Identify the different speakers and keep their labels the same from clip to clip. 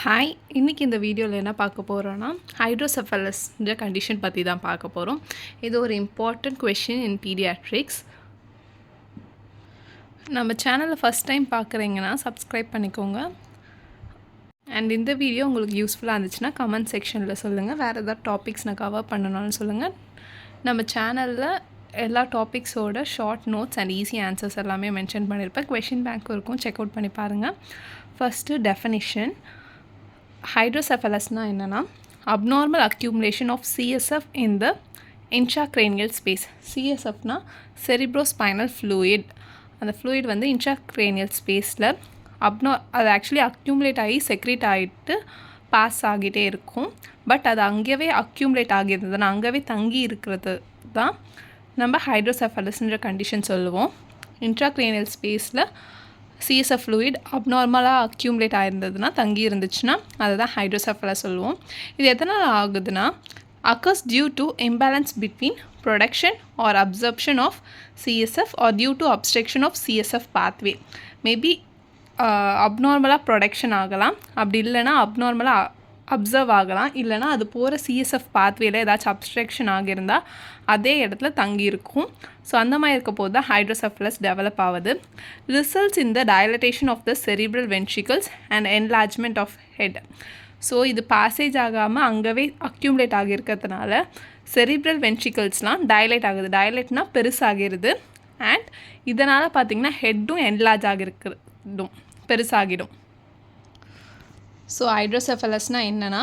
Speaker 1: Hi, இன்றைக்கி இந்த வீடியோவில் என்ன பார்க்க போகிறோன்னா ஹைட்ரோசெஃபலஸ்ன்ற கண்டிஷன் பற்றி தான் பார்க்க போகிறோம். இது ஒரு இம்பார்ட்டண்ட் கொஷின் இன் பீடியாட்ரிக்ஸ். நம்ம சேனலை ஃபஸ்ட் டைம் பார்க்குறீங்கன்னா சப்ஸ்கிரைப் பண்ணிக்கோங்க. அண்ட் இந்த வீடியோ உங்களுக்கு யூஸ்ஃபுல்லாக இருந்துச்சுன்னா கமெண்ட் செக்ஷனில் சொல்லுங்கள். வேறு ஏதாவது டாபிக்ஸ் நான் கவர் பண்ணணும்னு சொல்லுங்கள். நம்ம சேனலில் எல்லா டாபிக்ஸோட short notes and easy answers எல்லாமே மென்ஷன் பண்ணியிருப்பேன். கொஷின் பேங்க்கும் இருக்கும், செக் அவுட் பண்ணி பாருங்கள். First definition. ஹைட்ரோசெஃபலஸ்னால் என்னென்னா abnormal accumulation of CSF in the intracranial space. சிஎஸ்எஃப்னா செரிப்ரோஸ்பைனல் ஃப்ளூயிட். அந்த ஃப்ளூயிட் வந்து இன்ட்ராக்ரேனியல் ஸ்பேஸில் அது ஆக்சுவலி அக்யூமுலேட் ஆகி செக்ரேட் ஆகிட்டு பாஸ் ஆகிட்டே இருக்கும். பட் அது அங்கேயே அக்யூமுலேட் ஆகியிருந்ததுன்னா அங்கேயே தங்கி இருக்கிறது தான் நம்ம ஹைட்ரோசெஃபலஸ்ன்ற கண்டிஷன் சொல்லுவோம். இன்ட்ராக்ரேனியல் ஸ்பேஸில் சிஎஸ்எஃப் ஃப்ளூயிட் அப்நார்மலாக அக்யூமுலேட் ஆகிருந்ததுன்னா தங்கி இருந்துச்சுன்னா அதை தான் ஹைட்ரோசெஃபலஸ் சொல்லுவோம். இது எதனால் ஆகுதுன்னா occurs due to imbalance between production or absorption of CSF or due to obstruction of CSF pathway. Maybe அப்நார்மலாக ப்ரொடக்ஷன் ஆகலாம், அப்படி இல்லைனா அப்நார்மலாக அப்சர்வ் ஆகலாம், இல்லைனா அது போகிற சிஎஸ்எஃப் பாத்வேயில் ஏதாச்சும் அப்ஸ்ட்ரக்ஷன் ஆகியிருந்தால் அதே இடத்துல தங்கியிருக்கும். ஸோ அந்த மாதிரி இருக்க போது தான் ஹைட்ரோசெஃபலஸ் டெவலப் ஆகுது. Results in the dilatation of the cerebral ventricles and enlargement of head. So இது பாசேஜ் ஆகாமல் அங்கேவே அக்யூமுலேட் ஆகியிருக்கிறதுனால செரிப்ரல் வென்ட்ரிகல்ஸ்லாம் டைலேட் ஆகுது. டைலேட்னா பெருசாகிடுது. அண்ட் இதனால் பார்த்திங்கன்னா ஹெட்டும் என்லார்ஜ் ஆகிருக்கிறதும் பெருசாகிடும். ஸோ ஹைட்ரோசெஃபலஸ்னால் என்னென்னா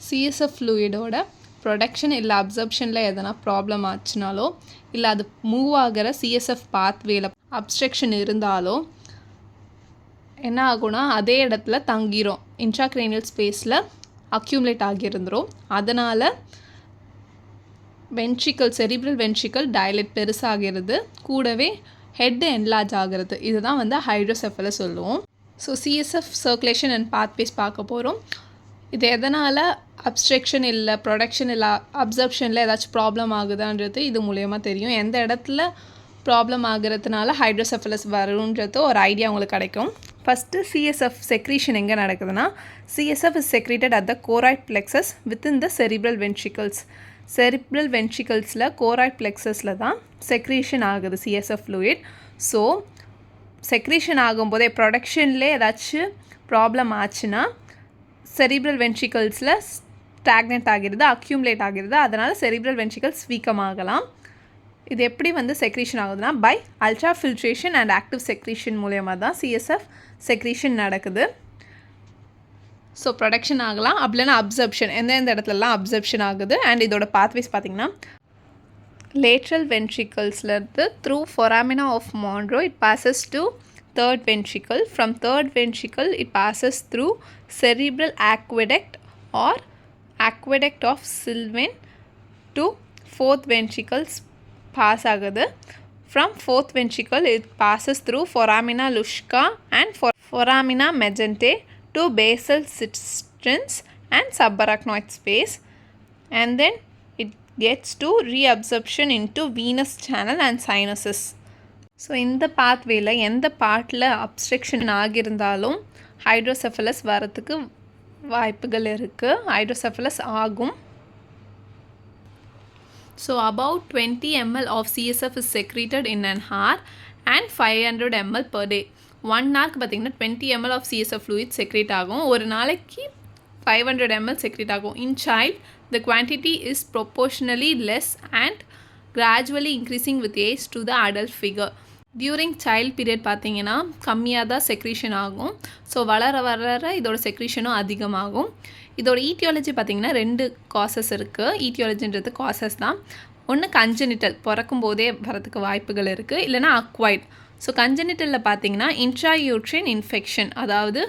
Speaker 1: சிஎஸ்எஃப் ஃப்ளூயிடோட ப்ரொடக்ஷன் இல்லை அப்சர்ப்ஷனில் எதனா ப்ராப்ளம் ஆச்சுனாலோ இல்லை அது மூவ் ஆகிற சிஎஸ்எஃப் பாத்வேல அப்ஸ்ட்ரக்ஷன் இருந்தாலோ என்ன ஆகும்னா அதே இடத்துல தங்கிரும், இன்ட்ராக்ரேனியல் ஸ்பேஸில் அக்யூமுலேட் ஆகியிருந்துடும். அதனால் வென்ட்ரிக்கல் செரிப்ரல் வென்ட்ரிக்கல் டைலேட் பெருசாகிறது, கூடவே ஹெட் என்லார்ஜ் ஆகிறது. இதுதான் வந்து ஹைட்ரோசெஃபலஸ் சொல்லுவோம். So CSF circulation and pathways பார்க்க போகிறோம். இது எதனால் அப்ஸ்ட்ரக்ஷன் இல்லை ப்ரொடக்ஷன் இல்லை அப்சர்ப்ஷனில் ஏதாச்சும் ப்ராப்ளம் ஆகுதான்றது இது மூலயமா தெரியும். எந்த இடத்துல ப்ராப்ளம் ஆகிறதுனால ஹைட்ரோசெஃபலஸ் வரும்ன்றது ஒரு ஐடியா உங்களுக்கு கிடைக்கும். ஃபஸ்ட்டு சிஎஸ்எஃப் செக்ரீஷன் எங்கே நடக்குதுன்னா CSF is secreted at the choroid plexus within the cerebral ventricles. Cerebral வென்ட்ரிகல்ஸில் கோராய்ட் பிளெக்ஸஸில் தான் செக்ரீஷன் ஆகுது சிஎஸ்எஃப் ஃப்ளூயிட். ஸோ செக்ரீஷன் ஆகும்போதே ப்ரொடக்ஷன்லேயே ஏதாச்சும் ப்ராப்ளம் ஆச்சுன்னா செரிப்ரல் வென்ட்ரிகல்ஸில் ஸ்டாக்னெட் ஆகிறது, அக்யூமுலேட் ஆகிறது. அதனால் செரிப்ரல் வென்ட்ரிகல்ஸ் வீக்கமாகலாம். இது எப்படி வந்து செக்ரீஷன் ஆகுதுன்னா by ultra filtration and active secretion மூலயமா தான் சிஎஸ்எஃப் செக்ரீஷன் நடக்குது. ஸோ ப்ரொடக்ஷன் ஆகலாம், அப்படின்னா அப்சர்ப்ஷன் எந்தெந்த இடத்துலலாம் அப்சர்ப்ஷன் ஆகுது. அண்ட் இதோட பாத்வேஸ் பார்த்திங்கன்னா லேட்ரல் வென்ட்ரிகல்ஸ்லேருந்து through foramina of Monro it passes to third ventricle. From third ventricle it passes through cerebral aqueduct or aqueduct of Sylvian to fourth ventricles pass ஆகுது. From fourth ventricle it passes through foramina lusca and foramina magentae to basal cisterns and subarachnoid space, and then it gets to reabsorption into venous channel and sinuses. So இந்த பாத்வேயில் எந்த பார்ட்டில் obstruction ஆகியிருந்தாலும் ஹைட்ரோசெஃபலஸ் வரத்துக்கு வாய்ப்புகள் இருக்குது. ஹைட்ரோசெஃபலஸ் ஆகும். So about 20 ml of CSF is secreted in an hour and 500 ml per day. 1 hourக்கு பார்த்திங்கன்னா 20 ml of CSF fluid secrete ஆகும். ஒரு நாளைக்கு 500 ml secrete ஆகும். In child the quantity is proportionally less and gradually increasing with age to the adult figure. During child period பார்த்திங்கன்னா கம்மியாக தான் secretion ஆகும். So வளர வளர இதோட செக்ரீஷனும் அதிகமாகும். இதோட ஈட்டியாலஜி பார்த்திங்கன்னா 2 காசஸ் இருக்குது. ஈட்டியாலஜின்றது காசஸ் தான். ஒன்று கஞ்சனிட்டல், பிறக்கும் போதே வரதுக்கு வாய்ப்புகள் இருக்குது, இல்லைனா அக்வைட். ஸோ கஞ்சனிட்டலில் பார்த்திங்கன்னா இன்ட்ராயூட்ரின் இன்ஃபெக்ஷன், அதாவது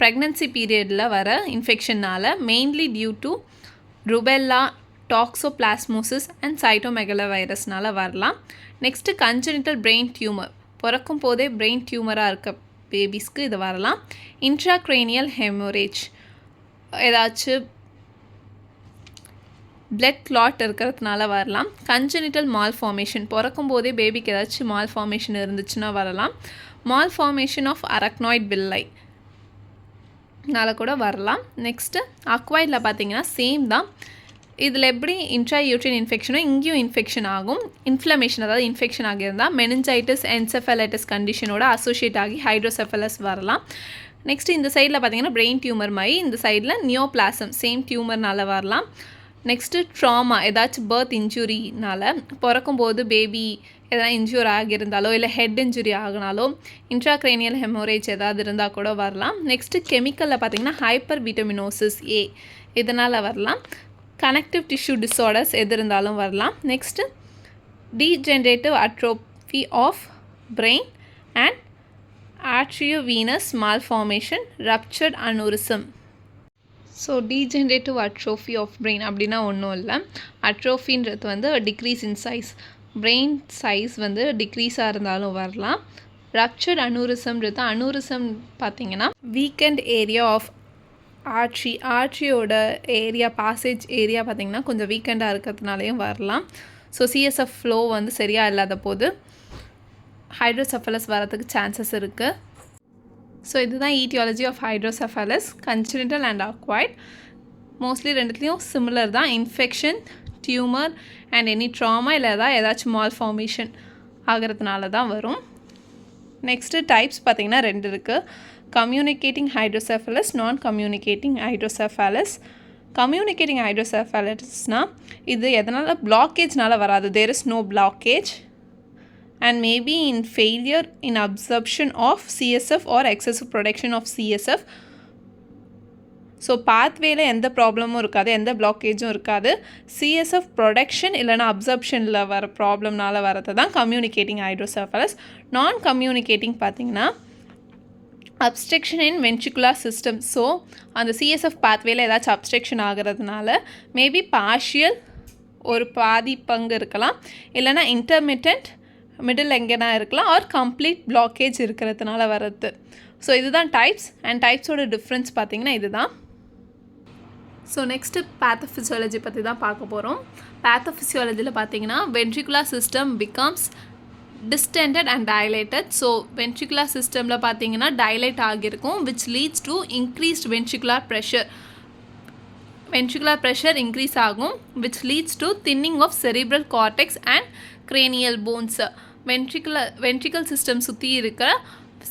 Speaker 1: ப்ரெக்னன்சி பீரியடில் வர இன்ஃபெக்ஷனால் mainly due to rubella, toxoplasmosis and சைட்டோமெகலோவைரஸ்னால் வரலாம். நெக்ஸ்ட்டு கஞ்சனிட்டல் பிரெயின் டியூமர், பிறக்கும் போதே பிரெயின் டியூமராக இருக்க பேபிஸ்க்கு இது வரலாம். இன்ட்ராக்ரேனியல் ஹெமோரேஜ், ஏதாச்சும் பிளட் கிளாட் இருக்கிறதுனால வரலாம். கஞ்சனிட்டல் மால்ஃபார்மேஷன், பிறக்கும் போதே பேபிக்கு ஏதாச்சும் மால்ஃபார்மேஷன் இருந்துச்சுன்னா வரலாம். மால்ஃபார்மேஷன் ஆஃப் அரக்னாய்ட் வில்லை, நால கூட வரலாம். நெக்ஸ்ட்டு அக்வைடில் பார்த்தீங்கன்னா சேம் தான். இதில் எப்படி இன்ட்ராயூட்ரின் இன்ஃபெக்ஷனோ இங்கேயும் இன்ஃபெக்ஷன் ஆகும். இன்ஃப்ளமேஷன் அதாவது இன்ஃபெக்ஷன் ஆகியிருந்தால் மெனிஞ்சைட்டிஸ் என்செஃபலைட்டிஸ் கண்டிஷனோட அசோசியேட் ஆகி ஹைட்ரோசெஃபலஸ் வரலாம். நெக்ஸ்ட்டு இந்த சைடில் பார்த்தீங்கன்னா பிரெயின் டியூமர் மாதிரி, இந்த சைடில் நியோபிளாசம் சேம் டியூமர்னால வரலாம். நெக்ஸ்ட்டு ட்ராமா, ஏதாச்சும் பர்த் இன்ஜுரினால் பிறக்கும்போது பேபி எதனா இன்ஜூர் ஆகியிருந்தாலோ இல்லை ஹெட் இன்ஜுரி ஆகினாலோ இன்ட்ராக்ரேனியல் ஹெமோரேஜ் ஏதாவது இருந்தால் கூட வரலாம். நெக்ஸ்ட்டு கெமிக்கலில் பார்த்திங்கன்னா ஹைப்பர் விட்டமினோசிஸ் ஏ இதனால் வரலாம். கனெக்டிவ் டிஷ்யூ டிஸார்டர்ஸ் எது இருந்தாலும் வரலாம். Next degenerative atrophy of brain and arteriovenous malformation ruptured aneurysm. So degenerative atrophy of brain அப்படின்னா ஒன்றும் இல்லை. அட்ரோஃபின்றது வந்து decrease in size, brain size வந்து டிக்ரீஸாக இருந்தாலும் வரலாம். ரப்சர்ட் அனூரிசம்ன்றது அனூரிசம் பார்த்திங்கன்னா வீக்கெண்ட் ஏரியா ஆஃப் ஆர்ட்ரியோட ஏரியா பாசேஜ் ஏரியா பார்த்திங்கன்னா கொஞ்சம் வீக்கெண்டாக இருக்கிறதுனாலையும் வரலாம். ஸோ சிஎஸ்எஃப் ஃப்ளோ வந்து சரியாக இல்லாத போது ஹைட்ரோசெஃபலஸ் வரதுக்கு சான்சஸ் இருக்குது. ஸோ இதுதான் etiology of hydrocephalus, congenital and acquired. Mostly ரெண்டுத்துலேயும் சிமிலர் தான். Infection, tumour and any trauma இல்லை ஏதாச்சும் மால்ஃபார்மேஷன் ஆகிறதுனால தான் வரும். நெக்ஸ்ட்டு டைப்ஸ் பார்த்திங்கன்னா 2 இருக்குது. கம்யூனிகேட்டிங் ஹைட்ரோசெஃபலஸ், நான் கம்யூனிகேட்டிங் ஹைட்ரோசெஃபலஸ். கம்யூனிகேட்டிங் ஹைட்ரோசெஃபலஸ்னால் இது எதனால் பிளாக்கேஜ்னால் வராது. There is no blockage and maybe in failure in absorption of CSF or excessive production of CSF. So பாத்வேல எந்த ப்ராப்ளமும் இருக்காது, எந்த பிளாக்கேஜும் இருக்காது. சிஎஸ்எஃப் ப்ரொடக்ஷன் இல்லைனா அப்சர்ப்ஷனில் வர ப்ராப்ளம்னால வரது தான் கம்யூனிகேட்டிங் ஹைட்ரோசெஃபலஸ். நான் கம்யூனிகேட்டிங் பார்த்திங்கன்னா அப்ஸ்ட்ரக்ஷன் இன் வென்ட்ரிகுலர் சிஸ்டம். ஸோ அந்த சிஎஸ்எஃப் பாத்வேல ஏதாச்சும் அப்ஸ்ட்ரக்ஷன் ஆகிறதுனால மேபி பார்ஷியல் ஒரு பாதி பங்கு இருக்கலாம், இல்லைனா இன்டர்மிட்டன்ட் மிடில் எங்கேனா இருக்கலாம், ஆர் கம்ப்ளீட் பிளாக்கேஜ் இருக்கிறதுனால வர்றது. ஸோ இதுதான் டைப்ஸ். அண்ட் டைப்ஸோட டிஃப்ரென்ஸ் பார்த்திங்கன்னா இதுதான். ஸோ நெக்ஸ்ட்டு பேத்தோஃபிசியாலஜி பற்றி தான் பார்க்க போகிறோம். பேத்தோஃபிசியாலஜியில் பார்த்திங்கன்னா ventricular system becomes distended and dilated. So ventricular சிஸ்டமில் பார்த்திங்கன்னா டைலேட் ஆகியிருக்கும், which leads to increased ventricular pressure. Ventricular pressure increase ஆகும், which leads to thinning of cerebral cortex and cranial bones. Ventricle system சுற்றி இருக்கிற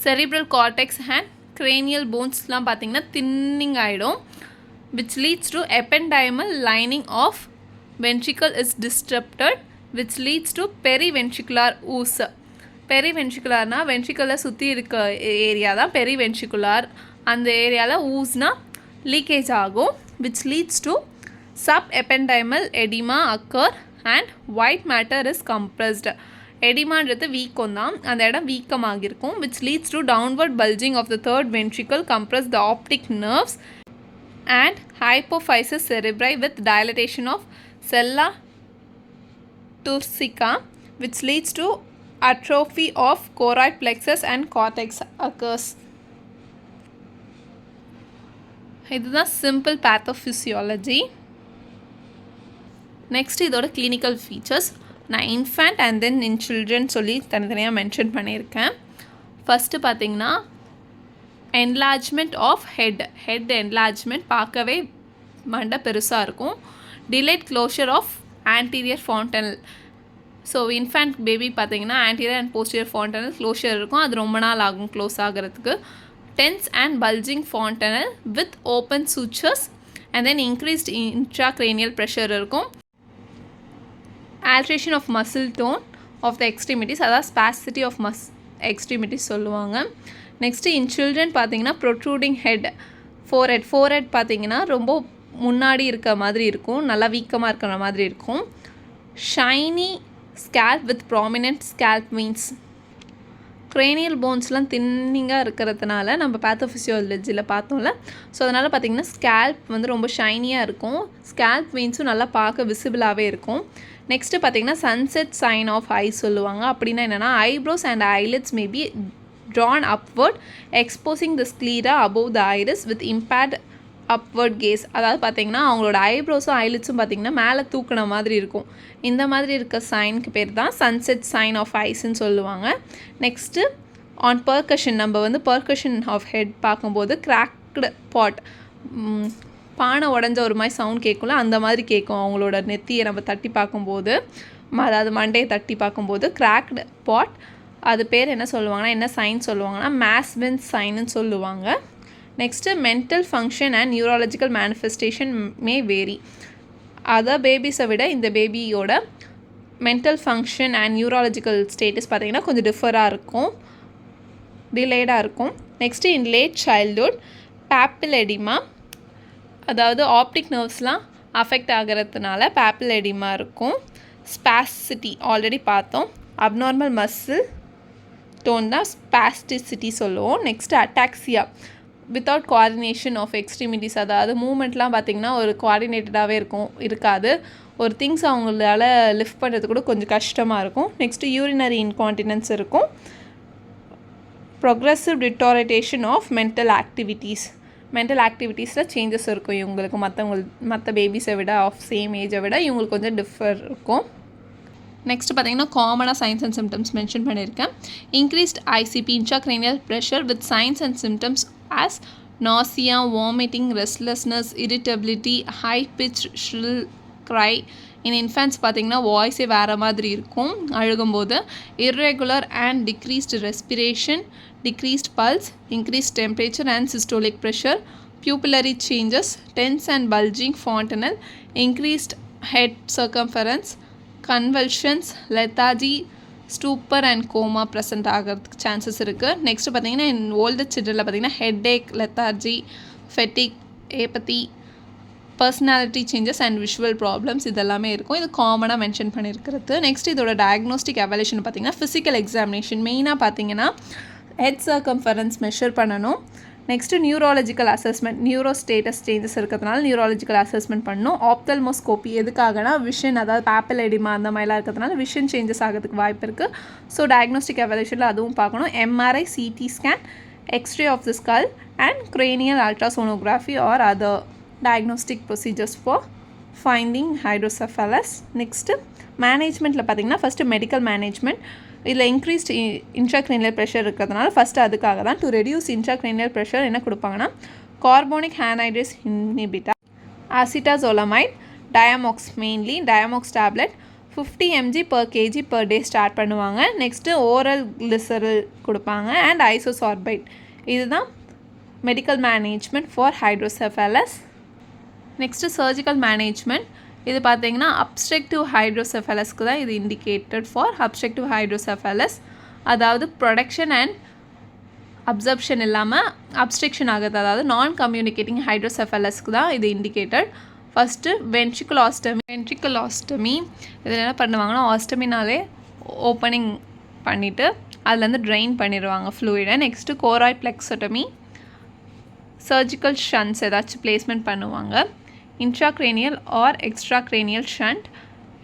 Speaker 1: செரிப்ரல் கார்டெக்ஸ் அண்ட் cranial போன்ஸ்லாம் பார்த்திங்கன்னா thinning ஆகிடும், which leads to ependymal lining of ventricle is disrupted, which leads to periventricular ooze. பெரிவென்ட்ரிகுலர்னா வென்ட்ரிக்கலை சுற்றி இருக்க area தான் periventricular. அந்த ஏரியாவில் ஊஸ்னா லீக்கேஜ் ஆகும், which leads to subependymal edema occur and white matter is compressed. எடிமான்றது வீக்கம் தான், அந்த இடம் வீக்கமாகிருக்கும், which leads to downward bulging of the third ventricle, compress the optic nerves and hypophysis cerebri with dilatation of sella turcica, which leads to atrophy of choroid plexus and cortex occurs. இதுதான் simple pathophysiology. Next இதோட clinical features நான் infant and then in children சொல்லி தனித்தனியாக mention பண்ணியிருக்கேன். First பார்த்திங்கன்னா enlargement of head enlargement பார்க்கவே மண்டை பெருசாக இருக்கும். Delayed closure of anterior fontanel. So infant baby பார்த்திங்கன்னா anterior and posterior fontanel closure இருக்கும், அது ரொம்ப நாள் ஆகும் க்ளோஸ் ஆகிறதுக்கு. Tense and bulging fontanel with open sutures and then increased intracranial pressure இருக்கும். Alteration of muscle tone of the extremities, அதாவது spasticity of extremities சொல்லுவாங்க. நெக்ஸ்ட்டு இன் சில்ட்ரன் பார்த்திங்கன்னா ப்ரொட்ரூடிங் ஹெட், ஃபோர்ஹெட் பார்த்திங்கன்னா ரொம்ப முன்னாடி இருக்க மாதிரி இருக்கும், நல்லா வீக்கமாக இருக்கிற மாதிரி இருக்கும். Shiny scalp with prominent scalp means. Cranial போன்ஸ்லாம் தின்னிங்காக இருக்கிறதுனால நம்ம பேத்தோஃபிசியாலஜியில் பார்த்தோம்ல, ஸோ அதனால் பார்த்திங்கன்னா ஸ்கேல்ப் வந்து ரொம்ப ஷைனியாக இருக்கும், ஸ்கேல்ப் மீன்ஸும் நல்லா பார்க்க விசிபிளாகவே இருக்கும். நெக்ஸ்ட்டு பார்த்திங்கன்னா சன்செட் சைன் ஆஃப் ஐ சொல்லுவாங்க. அப்படின்னா என்னென்னா eyebrows and eyelids may be drawn upward, exposing the sclera above the iris with impaired upward gaze. அதாவது பார்த்திங்கன்னா அவங்களோட ஐப்ரோஸும் ஐலிட்ஸும் பார்த்திங்கன்னா மேலே தூக்கின மாதிரி இருக்கும். இந்த மாதிரி இருக்க சைனுக்கு பேர் தான் சன்செட் சைன் ஆஃப் ஐஸ்ன்னு சொல்லுவாங்க. நெக்ஸ்ட்டு ஆன் பர்கஷன், நம்ம வந்து பர்கஷன் ஆஃப் ஹெட் பார்க்கும்போது கிராக்டு பாட், பானை உடஞ்ச ஒரு மாதிரி சவுண்ட் கேட்கும்ல, அந்த மாதிரி கேட்கும் அவங்களோட நெத்தியை நம்ம தட்டி பார்க்கும்போது, அதாவது மண்டையை தட்டி பார்க்கும்போது. கிராக்டு பாட், அது பேர் என்ன சொல்லுவாங்கன்னா, என்ன சைன் சொல்லுவாங்கன்னா மேஸ்பின் சைன்னு சொல்லுவாங்க. Next mental function and neurological manifestation may vary. Other பேபிஸை விட இந்த பேபியோட mental function and neurological status பார்த்திங்கன்னா கொஞ்சம் டிலேடாக இருக்கும். Next in late childhood papilledema, அதாவது ஆப்டிக் நர்வ்ஸ்லாம் அஃபெக்ட் ஆகிறதுனால பேப்பிள் எடிமா இருக்கும். ஸ்பாஸ்டிசிட்டி ஆல்ரெடி பார்த்தோம், அப்நார்மல் மசில் டோன் தான் ஸ்பாஸ்டிசிட்டி சொல்லுவோம். Next ataxia, without coordination of extremities, அதாவது மூமெண்ட்லாம் பார்த்திங்கன்னா ஒரு கோஆர்டினேட்டடாகவே இருக்காது. ஒரு திங்ஸ் அவங்களால லிஃப்ட் பண்ணுறது கூட கொஞ்சம் கஷ்டமாக இருக்கும். நெக்ஸ்ட்டு யூரினரி இன்கான்டினன்ஸ் இருக்கும். ப்ரொக்ரெசிவ் டிட்டாரேட்டேஷன் ஆஃப் மென்டல் ஆக்டிவிட்டீஸில் சேஞ்சஸ் இருக்கும் இவங்களுக்கு மற்ற பேபிஸை விட, ஆஃப் சேம் ஏஜை விட இவங்களுக்கு கொஞ்சம் டிஃபர் இருக்கும். நெக்ஸ்ட் பார்த்திங்கன்னா காமனாக சைன்ஸ் அண்ட் சிம்டம்ஸ் மென்ஷன் பண்ணியிருக்கேன். Increased ICP, intracranial pressure with science and symptoms as nausea, vomiting, restlessness, irritability, high pitch shrill cry. இன் இன்ஃபேன்ட்ஸ் பார்த்திங்கன்னா வாய்ஸே வேறு மாதிரி இருக்கும் அழுகும்போது. irregular and decreased respiration, decreased pulse, increased temperature and systolic pressure, pupillary changes, tense and bulging fontanelle, increased head circumference, convulsions, lethargy, stupor and coma present ஆகிறதுக்கு chances இருக்குது. Next பார்த்திங்கன்னா older சில்ட்ரனில் பார்த்திங்கன்னா headache, lethargy, fatigue, apathy, personality changes and visual problems இதெல்லாமே இருக்கும். இது காமனாக mention பண்ணியிருக்கிறது. நெக்ஸ்ட் இதோட டயக்னோஸ்டிக் எவல்யூஷன் பார்த்திங்கன்னா ஃபிசிக்கல் எக்ஸாமினேஷன் மெயினாக பார்த்திங்கன்னா ஹெட் சர்க்கம்ஃபரன்ஸ் மெஷர் பண்ணணும். Next neurological assessment, neuro status changes இருக்கிறதுனால நியூராலஜிக்கல் அசஸ்மெண்ட் பண்ணணும். ஆப்தல்மோஸ்கோப்பி எதுக்காகனா விஷன், அதாவது பேப்பிள் எடிமா அந்த மாதிரிலாம் இருக்கிறதுனால விஷன் சேஞ்சஸ் ஆகிறதுக்கு வாய்ப்பு இருக்குது. ஸோ டயக்னோஸ்டிக் எவல்யூஷனில் அதுவும் பார்க்கணும். MRI, CT scan, X ray of the skull and cranial ultrasonography or other diagnostic procedures for finding hydrocephalus. Next மேனேஜ்மெண்ட்டில் பார்த்திங்கன்னா ஃபஸ்ட்டு மெடிக்கல் மேனேஜ்மெண்ட். இதில் இன்க்ரீஸ்ட் இன்ட்ராக்ரேனியல் ப்ரெஷர் இருக்கிறதுனால ஃபஸ்ட்டு அதுக்காக தான் டு ரெடியூஸ் இன்ட்ராக்ரேனியல் ப்ரெஷர் என்ன கொடுப்பாங்கன்னா carbonic anhydrase inhibitor, acetazolamide, Diamox, mainly Diamox tablet 50 mg per kg per day start பண்ணுவாங்க. Next oral glycerol கொடுப்பாங்க அண்ட் ஐசோசார்பைட். இதுதான் medical management for hydrocephalus. Next surgical management. இது பார்த்திங்கன்னா obstructive ஹைட்ரோசெஃபலஸ்க்கு தான் இது indicated for obstructive ஹைட்ரோசெஃபலஸ், அதாவது ப்ரொடக்ஷன் அண்ட் அப்சர்ப்ஷன் இல்லாமல் obstruction ஆகுது, அதாவது நான் கம்யூனிகேட்டிங் ஹைட்ரோசெஃபலஸ்க்கு தான் இது இண்டிகேட்டட். ஃபஸ்ட்டு வென்ட்ரிகுலாஸ்டமி. இதில் என்ன பண்ணுவாங்கன்னா ஆஸ்டமினாலே ஓப்பனிங் பண்ணிவிட்டு அதுலேருந்து ட்ரெயின் பண்ணிடுவாங்க ஃப்ளூயிடை. நெக்ஸ்ட்டு கோராய்ட் பிளெக்ஸோட்டமி, சர்ஜிக்கல் ஷன்ட்ஸ் ஏதாச்சும் பிளேஸ்மெண்ட் பண்ணுவாங்க. இன்ட்ராக்ரேனியல் ஆர் எக்ஸ்ட்ராக்ரேனியல் ஷண்ட்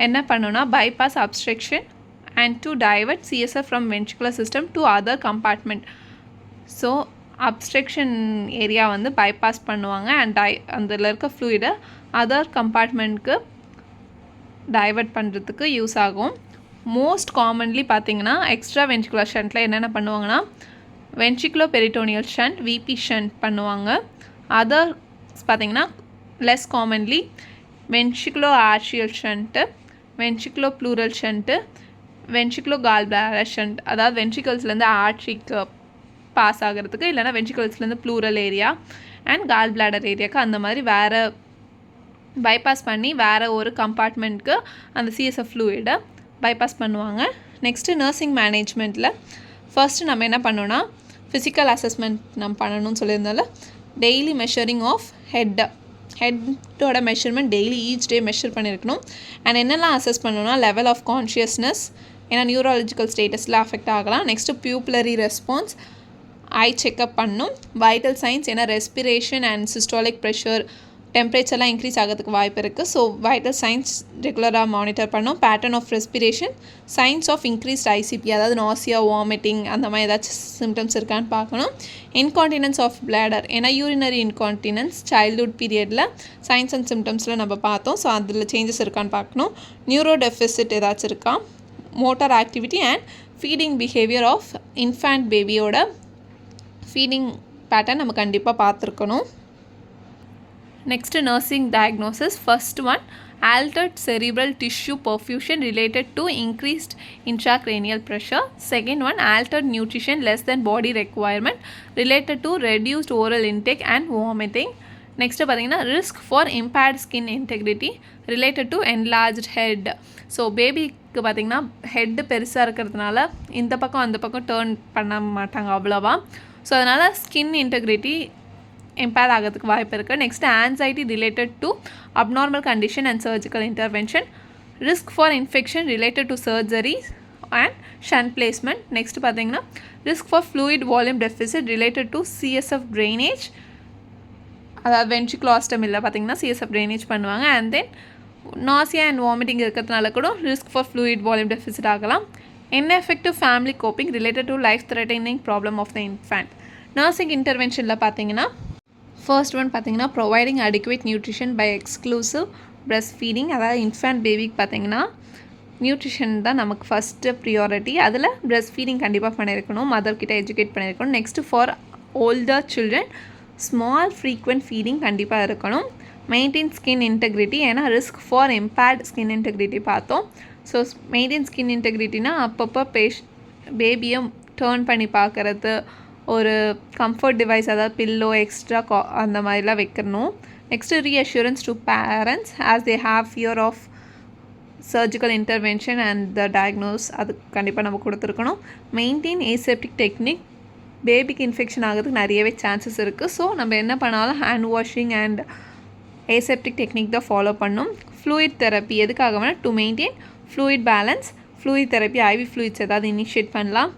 Speaker 1: என்ன பண்ணுன்னா bypass obstruction and to divert CSF from ventricular system to other compartment. So obstruction area வந்து bypass பண்ணுவாங்க அண்ட் அதில் இருக்க ஃப்ளூயிடை அதர் கம்பார்ட்மெண்ட்க்கு டைவர்ட் பண்ணுறதுக்கு யூஸ் ஆகும். மோஸ்ட் காமன்லி பார்த்திங்கன்னா எக்ஸ்ட்ரா வென்ட்ரிகுலர் ஷண்ட்டில் என்னென்ன பண்ணுவாங்கன்னா ventriculo peritoneal shunt, VP shunt பண்ணுவாங்க. அதர் பார்த்திங்கன்னா லெஸ் காமன்லி வென்ட்ரிகுலோ ஆர்ஷியல் shunt, ventriculo pleural shunt, ventriculo gallbladder shunt, அதாவது வென்ட்ரிகல்ஸ்லேருந்து ஆர்ட்ரிக்கு பாஸ் ஆகிறதுக்கு, இல்லைனா வென்ட்ரிகல்ஸ்லேருந்து pleural area and gallbladder ஏரியாவுக்கு அந்த மாதிரி வேறு பைபாஸ் பண்ணி வேறு ஒரு கம்பார்ட்மெண்ட்க்கு அந்த சிஎஸ்எஃப் ஃப்ளூயிடை பைபாஸ் பண்ணுவாங்க. நெக்ஸ்ட்டு நர்சிங் மேனேஜ்மெண்ட்டில் ஃபர்ஸ்ட்டு நம்ம என்ன பண்ணோன்னா ஃபிசிக்கல் அசஸ்மெண்ட் நம்ம பண்ணணும்னு சொல்லியிருந்தால டெய்லி மெஷரிங் ஆஃப் ஹெட்டோட measurement daily each day measure பண்ணியிருக்கணும். அண்ட் என்னெல்லாம் அசஸ் பண்ணணும்னா லெவல் ஆஃப் கான்ஷியஸ்னஸ், ஏன்னா நியூராலஜிக்கல் ஸ்டேட்டஸில் அஃபெக்ட் ஆகலாம். Next pupillary response, eye checkup பண்ணணும். வைட்டல் சைன்ஸ், ஏன்னா ரெஸ்பிரேஷன் அண்ட் சிஸ்டாலிக் ப்ரெஷர், டெம்பரேச்சர்லாம் இன்க்ரீஸ் ஆகிறதுக்கு வாய்ப்பு இருக்குது. ஸோ வைட்டல் சைன்ஸ் ரெகுலராக மானிட்டர் பண்ணணும். Pattern of respiration, signs of increased ICP, அதாவது நாசியா, வாமிட்டிங் அந்த மாதிரி ஏதாச்சும் சிம்டம்ஸ் இருக்கான்னு பார்க்கணும். இன்கான்டினன்ஸ் ஆஃப் பிளாடர், ஏன்னா யூரினரி இன்கான்டினன்ஸ் சைல்ட்ஹுட் பீரியடில் சைன்ஸ் அண்ட் சிம்டம்ஸில் நம்ம பார்த்தோம். ஸோ அதில் சேஞ்சஸ் இருக்கான்னு பார்க்கணும். நியூரோ டெஃபிசிட் ஏதாச்சும் இருக்கா, motor activity and feeding behaviour of infant பேபியோட ஃபீடிங் பேட்டர்ன் நம்ம கண்டிப்பாக பார்த்துருக்கணும். Next nursing diagnosis. First one, altered cerebral tissue perfusion related to increased intracranial pressure. Second one, altered nutrition less than body requirement related to reduced oral intake and vomiting. Next பார்த்தீங்கன்னா risk for impaired skin integrity related to enlarged head. So பேபிக்கு பார்த்திங்கன்னா head பெருசாக இருக்கிறதுனால இந்த பக்கம் அந்த பக்கம் turn பண்ண மாட்டாங்க அவ்வளோவா. ஸோ அதனால் ஸ்கின் இன்டெகிரிட்டி இம்பேர் ஆகிறதுக்கு வாய்ப்பு இருக்குது. Next anxiety related to abnormal condition and surgical intervention. Risk for infection related to surgery and shunt placement. Next பார்த்தீங்கன்னா risk for fluid volume deficit related to CSF drainage. அதாவது வென்ட்ரிகுலோஸ்டமில் பார்த்தீங்கன்னா CSF drainage பண்ணுவாங்க. And then nausea and vomiting இருக்கிறதுனால கூட risk for fluid volume deficit ஆகலாம். ineffective family coping related to life threatening problem of the infant. Nursing இன்டர்வென்ஷனில் பார்த்தீங்கன்னா first one பார்த்தீங்கன்னா providing adequate nutrition by exclusive breast feeding. அதாவது infant பேபிக்கு பார்த்தீங்கன்னா nutrition தான் நமக்கு ஃபஸ்ட்டு ப்ரியாரிட்டி. அதில் breast feeding கண்டிப்பாக பண்ணியிருக்கணும், மதர்கிட்ட எஜுகேட் பண்ணியிருக்கணும். Next for older children small frequent feeding கண்டிப்பாக இருக்கணும். மெயின்டைன் ஸ்கின் இன்டெகிரிட்டி, ஏன்னா risk for impaired skin integrity பார்த்தோம். ஸோ மெயின்டைன் ஸ்கின் இன்டெகிரிட்டினா அப்பப்போ பேபியை டேர்ன் பண்ணி பார்க்குறது, ஒரு கம்ஃபர்ட் டிவைஸ் அதாவது பில்லோ எக்ஸ்ட்ரா அந்த மாதிரிலாம் வைக்கணும். Next reassurance to parents as they have fear of surgical intervention and the diagnose, அது கண்டிப்பாக நம்ம கொடுத்துருக்கணும். மெயின்டைன் ஏசெப்டிக் டெக்னிக், பேபிக்கு இன்ஃபெக்ஷன் ஆகிறதுக்கு நிறையவே சான்சஸ் இருக்குது. ஸோ நம்ம என்ன பண்ணாலும் hand washing and aseptic technique தான் ஃபாலோ பண்ணும். ஃப்ளூயிட் தெரப்பி எதுக்காகனா to maintain fluid balance. Fluid therapy IV fluids ஏதாவது இனிஷியேட் பண்ணலாம்.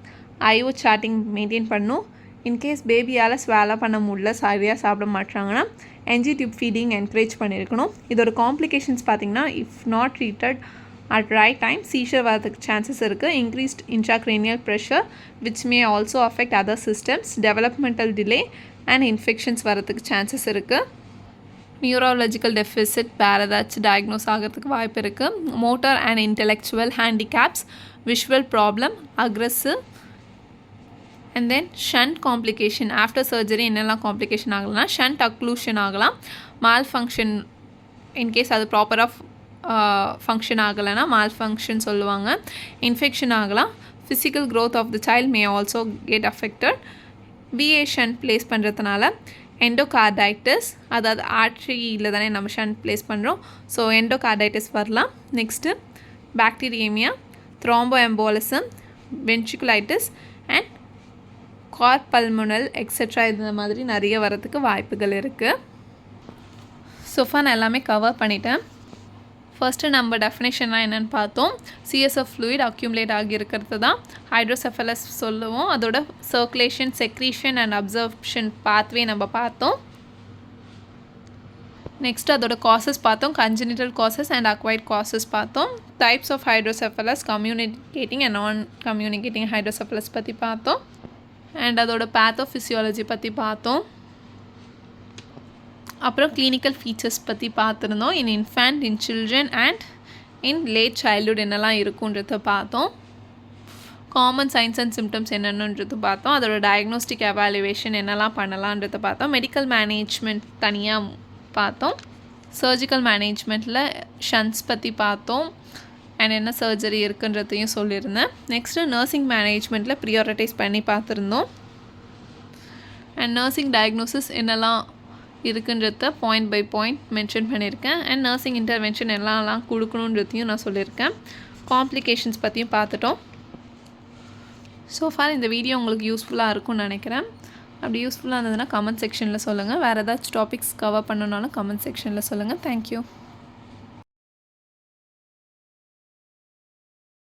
Speaker 1: ஐஓ சார்ட்டிங் மெயின்டைன் பண்ணும். இன்கேஸ் பேபியால் ஸ்வேலாக பண்ண முடியல, சரியாக சாப்பிட மாட்டாங்கன்னா என்ஜி டியூப் ஃபீடிங் என்கரேஜ் பண்ணியிருக்கணும். இதோட காம்ப்ளிகேஷன்ஸ் பார்த்திங்கன்னா if not treated at right time seizure வரதுக்கு சான்சஸ் இருக்குது. Increased intracranial pressure which may also affect other systems, developmental delay and infections வரதுக்கு சான்சஸ் இருக்குது. நியூரோலஜிக்கல் டெஃபிசிட் வேறு ஏதாச்சும் டயக்னோஸ் ஆகிறதுக்கு வாய்ப்பு இருக்குது. Motor and intellectual handicaps, visual problem, aggressive. And then shunt complication after surgery என்னெல்லாம் complication ஆகலாம்? Shunt occlusion ஆகலாம். மால் ஃபங்க்ஷன் இன்கேஸ் அது ப்ராப்பராக ஃபங்க்ஷன் ஆகலைன்னா மால் ஃபங்க்ஷன் சொல்லுவாங்க. இன்ஃபெக்ஷன் ஆகலாம். Physical growth of the child may also get affected. PA shunt place பண்ணுறதுனால endocarditis, அதாவது ஆர்ட்ரியில் தானே நம்ம ஷண்ட் ப்ளேஸ் பண்ணுறோம், ஸோ எண்டோகார்டைட்டிஸ் வரலாம். Next பாக்டீரியேமியா, thrombo embolism, வென்ட்ரிகுலைட்டிஸ் and கார்பல்முனல் etcetera இந்த மாதிரி நிறைய வரத்துக்கு வாய்ப்புகள் இருக்குது. ஸோஃபா நான் எல்லாமே கவர் பண்ணிட்டேன். ஃபர்ஸ்ட்டு நம்ம டெஃபினேஷன்லாம் என்னென்னு பார்த்தோம். சிஎஸ்எஃப் ஃப்ளூயிட் அக்யூமுலேட் ஆகியிருக்கிறது தான் ஹைட்ரோசெஃபலஸ் சொல்லுவோம். அதோட circulation, secretion and absorption pathway நம்ம பார்த்தோம். நெக்ஸ்ட் அதோட காசஸ் பார்த்தோம், congenital causes and acquired causes பார்த்தோம். டைப்ஸ் ஆஃப் ஹைட்ரோசெஃபலஸ், கம்யூனிகேட்டிங் அண்ட் நான் கம்யூனிகேட்டிங் ஹைட்ரோசெஃபலஸ் பற்றி பார்த்தோம். அண்ட் அதோட பேத்தோஃபிசியாலஜி பற்றி பார்த்தோம். அப்புறம் கிளினிக்கல் ஃபீச்சர்ஸ் பற்றி பார்த்துருந்தோம். In infant, in children and in late childhood என்னெல்லாம் இருக்குன்றத பார்த்தோம். காமன் சைன்ஸ் அண்ட் சிம்டம்ஸ் என்னென்னன்றது பார்த்தோம். அதோட டயக்னோஸ்டிக் எவாலுவேஷன் என்னெல்லாம் பண்ணலான்றதை பார்த்தோம். மெடிக்கல் மேனேஜ்மெண்ட் தனியாக பார்த்தோம். சர்ஜிக்கல் மேனேஜ்மெண்ட்டில் ஷன்ட்ஸ் பற்றி பார்த்தோம் அண்ட் என்ன சர்ஜரி இருக்குன்றதையும் சொல்லியிருந்தேன். நெக்ஸ்ட்டு நர்சிங் மேனேஜ்மெண்ட்டில் ப்ரியாரிட்டைஸ் பண்ணி பார்த்துருந்தோம். அண்ட் நர்சிங் டயக்னோசிஸ் என்னெல்லாம் இருக்குன்றத பாயிண்ட் பை பாயிண்ட் மென்ஷன் பண்ணியிருக்கேன். அண்ட் நர்சிங் இன்டர்வென்ஷன் எல்லாம் கொடுக்கணுன்றதையும் நான் சொல்லியிருக்கேன். காம்ப்ளிகேஷன்ஸ் பற்றியும் பார்த்துட்டோம். ஸோ ஃபார் இந்த வீடியோ உங்களுக்கு யூஸ்ஃபுல்லாக இருக்கும்னு நினைக்கிறேன். அப்படி யூஸ்ஃபுல்லாக இருந்ததுன்னா கமெண்ட் செக்ஷனில் சொல்லுங்கள். வேறு ஏதாச்சும் டாபிக்ஸ் கவர் பண்ணணுன்னாலும் கமெண்ட் செக்ஷனில் சொல்லுங்கள். தேங்க்யூ.